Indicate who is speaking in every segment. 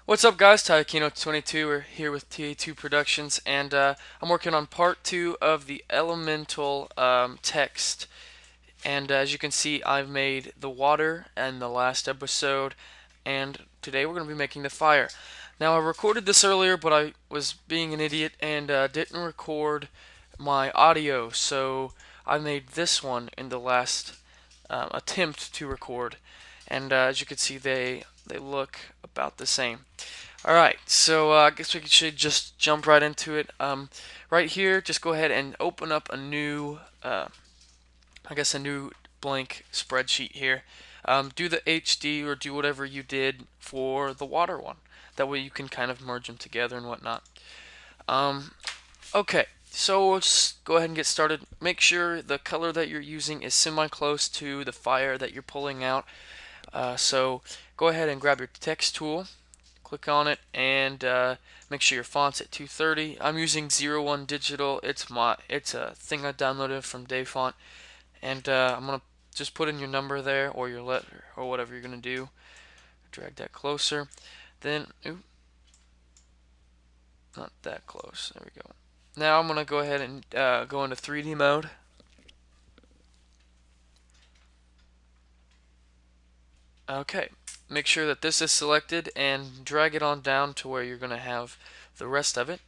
Speaker 1: What's up, guys? Taikino22. We're here with TA2 Productions, and I'm working on part 2 of the elemental text. And as you can see, I've made the water in the last episode, and today we're going to be making the fire. Now, I recorded this earlier, but I was being an idiot and didn't record my audio, so I made this one in the last attempt to record. And as you can see, they look about the same. All right, so I guess we should just jump right into it. Right here, just go ahead and open up a new, a new blank spreadsheet here. Do the HD or do whatever you did for the water one. That way you can kind of merge them together and whatnot. Um, okay, so let's go ahead and get started. Make sure the color that you're using is semi-close to the fire that you're pulling out. So go ahead and grab your text tool, click on it, and make sure your font's at 230. I'm using 01 Digital. It's a thing I downloaded from Dayfont, and I'm gonna just put in your number there or your letter or whatever you're gonna do. Drag that closer. Then, ooh, not that close. There we go. Now I'm gonna go ahead and go into 3D mode. Okay, make sure that this is selected and drag it on down to where you're going to have the rest of it.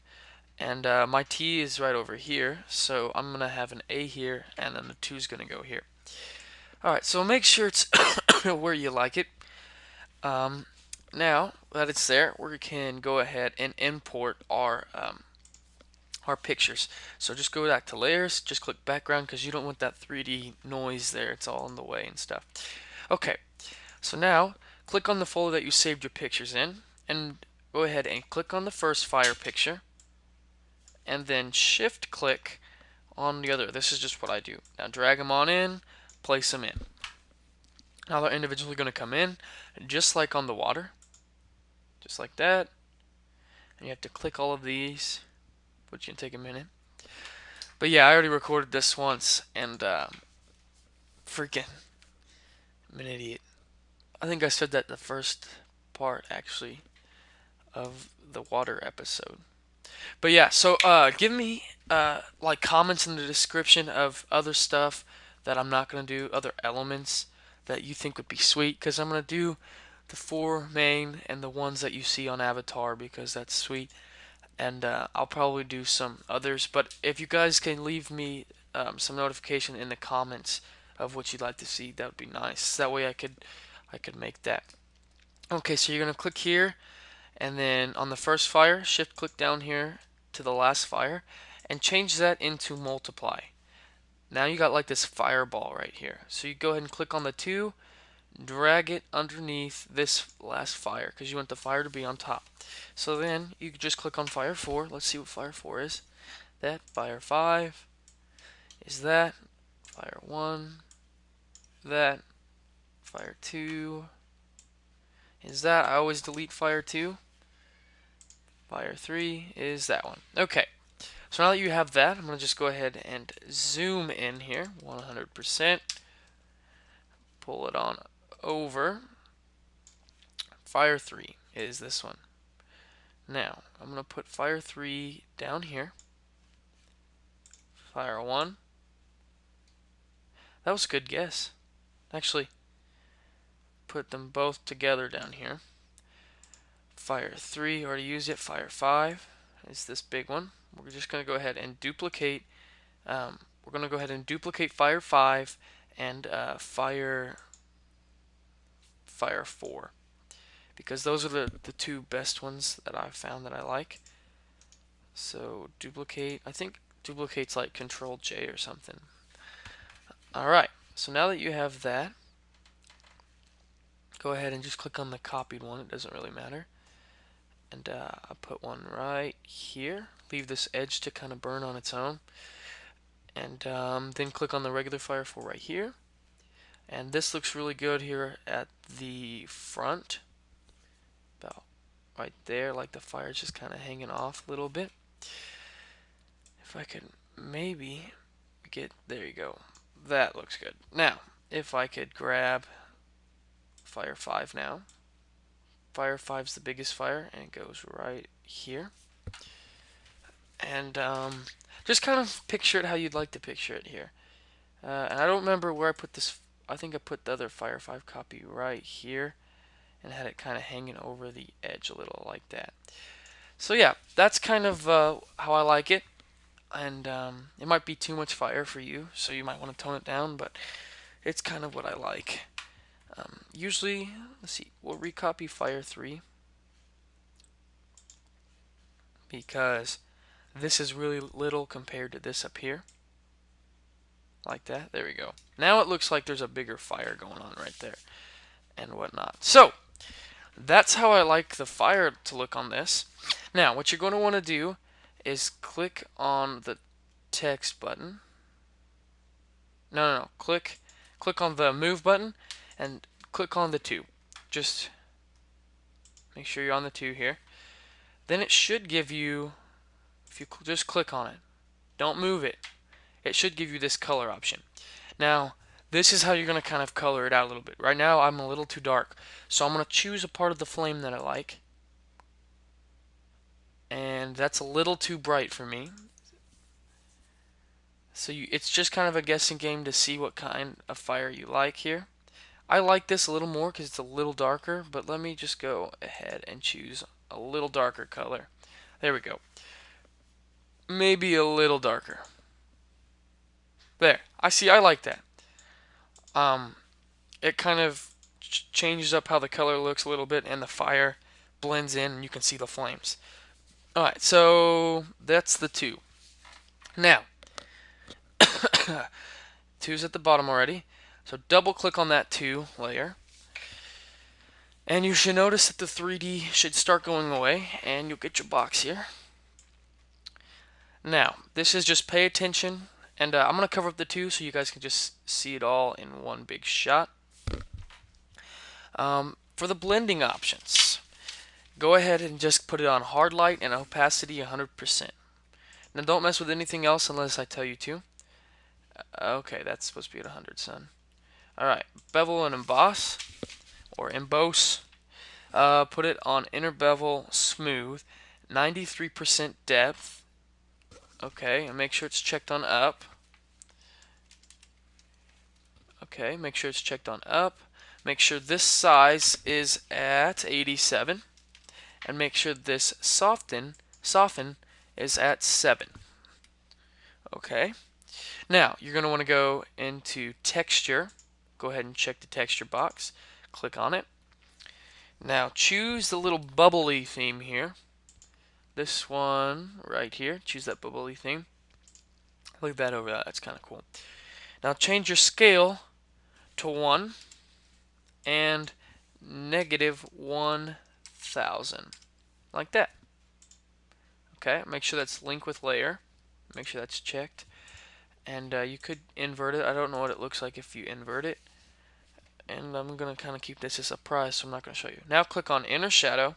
Speaker 1: And my T is right over here, so I'm going to have an A here, and then the 2 is going to go here. Alright, so make sure it's where you like it. Now that it's there, we can go ahead and import our pictures. So just go back to layers, just click background because you don't want that 3D noise there. It's all in the way and stuff. Okay, so now click on the folder that you saved your pictures in and go ahead and click on the first fire picture and then shift click on the other. This is just what I do. Now drag them on in, place them in. Now they're individually going to come in just like on the water, just like that. And you have to click all of these, which can take a minute. But yeah, I already recorded this once and freaking, I'm an idiot. I think I said that the first part actually of the water episode. But yeah, so give me like comments in the description of other stuff that I'm not gonna do, other elements that you think would be sweet, because I'm gonna do the 4 main and the ones that you see on Avatar because that's sweet, and I'll probably do some others. But if you guys can leave me some notification in the comments of what you'd like to see, that would be nice. That way I could make that. Okay, so you're gonna click here and then on the first fire, shift click down here to the last fire and change that into multiply. Now you got like this fireball right here. So you go ahead and click on the 2, drag it underneath this last fire because you want the fire to be on top. So then you just click on fire 4. Let's see what fire 4 is. That fire 5 is that. Fire 1, that. Fire 2 is that. I always delete fire 2. Fire 3 is that one. Okay, so now that you have that, I'm going to just go ahead and zoom in here 100%. Pull it on over. Fire 3 is this one. Now, I'm going to put fire 3 down here. Fire 1. That was a good guess. Actually, put them both together down here. Fire 3, already used it. Fire 5 is this big one. We're just going to go ahead and duplicate. We're going to go ahead and duplicate fire 5 and fire 4 because those are the 2 best ones that I've found that I like. So duplicate, I think duplicate's like Control J or something. Alright, so now that you have that, go ahead and just click on the copied one. It doesn't really matter. And I'll put one right here. Leave this edge to kind of burn on its own. And then click on the regular fire 4 right here. And this looks really good here at the front. About right there, like the fire's just kind of hanging off a little bit. If I could maybe get, there you go. That looks good. Now, if I could grab fire 5 now, Fire 5's the biggest fire, and it goes right here. And just kind of picture it how you'd like to picture it here. And I don't remember where I put this. I think I put the other Fire 5 copy right here and had it kind of hanging over the edge a little like that. So yeah, that's kind of how I like it. And it might be too much fire for you, so you might want to tone it down, but it's kind of what I like. Usually, let's see, we'll recopy Fire 3 because this is really little compared to this up here. Like that. There we go. Now it looks like there's a bigger fire going on right there and whatnot. So, that's how I like the fire to look on this. Now, what you're going to want to do is click on the text button. No. Click on the move button and click on the 2. Just make sure you're on the 2 here. Then it should give you, if you just click on it, don't move it, it should give you this color option. Now, this is how you're going to kind of color it out a little bit. Right now, I'm a little too dark, so I'm going to choose a part of the flame that I like. And that's a little too bright for me. So it's just kind of a guessing game to see what kind of fire you like here. I like this a little more because it's a little darker, but let me just go ahead and choose a little darker color. There we go. Maybe a little darker. There. I like that. It kind of changes up how the color looks a little bit, and the fire blends in, and you can see the flames. Alright, so that's the 2. Now, 2's at the bottom already. So double click on that 2 layer. And you should notice that the 3D should start going away, and you'll get your box here. Now, this is just pay attention, and I'm going to cover up the 2 so you guys can just see it all in one big shot. For the blending options, go ahead and just put it on hard light and opacity 100%. Now don't mess with anything else unless I tell you to. Okay, that's supposed to be at 100, son. Alright, bevel and emboss, or emboss. Put it on inner bevel smooth, 93% depth. Okay, and make sure it's checked on up. Okay, make sure it's checked on up. Make sure this size is at 87. And make sure this soften is at 7. Okay. Now, you're going to want to go into texture. Go ahead and check the texture box. Click on it. Now, choose the little bubbly theme here. This one right here. Choose that bubbly theme. Look at that over there. That's kind of cool. Now, change your scale to 1 and -1000. Like that. Okay, make sure that's link with layer. Make sure that's checked. And you could invert it. I don't know what it looks like if you invert it. And I'm going to kind of keep this as a surprise, so I'm not going to show you. Now click on Inner Shadow.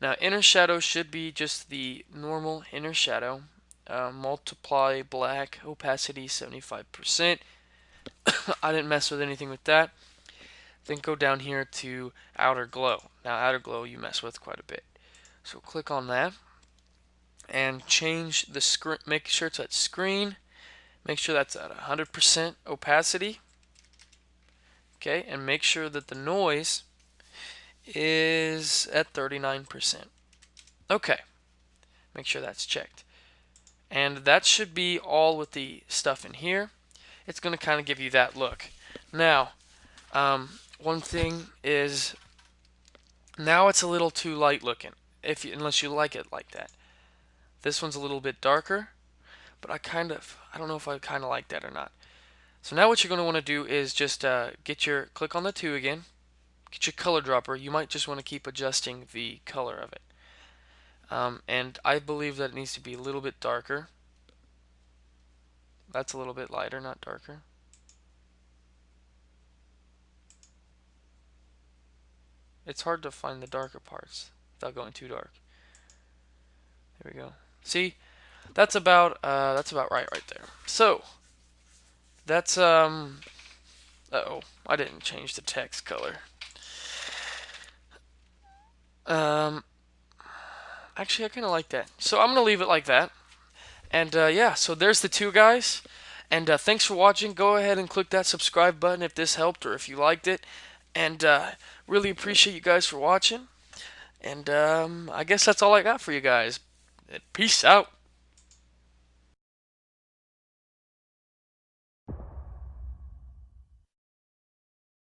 Speaker 1: Now Inner Shadow should be just the normal Inner Shadow. Multiply black, opacity 75%. I didn't mess with anything with that. Then go down here to Outer Glow. Now Outer Glow you mess with quite a bit. So click on that. And change the screen, make sure it's at screen. Make sure that's at 100% opacity. Okay, and make sure that the noise is at 39%. Okay, make sure that's checked. And that should be all with the stuff in here. It's going to kind of give you that look. Now, one thing is, now it's a little too light looking, unless you like it like that. This one's a little bit darker, but I don't know if I kind of like that or not. So now what you're going to want to do is just click on the 2 again, get your color dropper. You might just want to keep adjusting the color of it. And I believe that it needs to be a little bit darker. That's a little bit lighter, not darker. It's hard to find the darker parts without going too dark. There we go. See, that's about right there. So that's uh-oh, I didn't change the text color. Um, Actually, I kind of like that. So I'm gonna leave it like that. And yeah, so there's the two guys. And thanks for watching. Go ahead and click that subscribe button if this helped or if you liked it. And really appreciate you guys for watching. And I guess that's all I got for you guys. Peace out.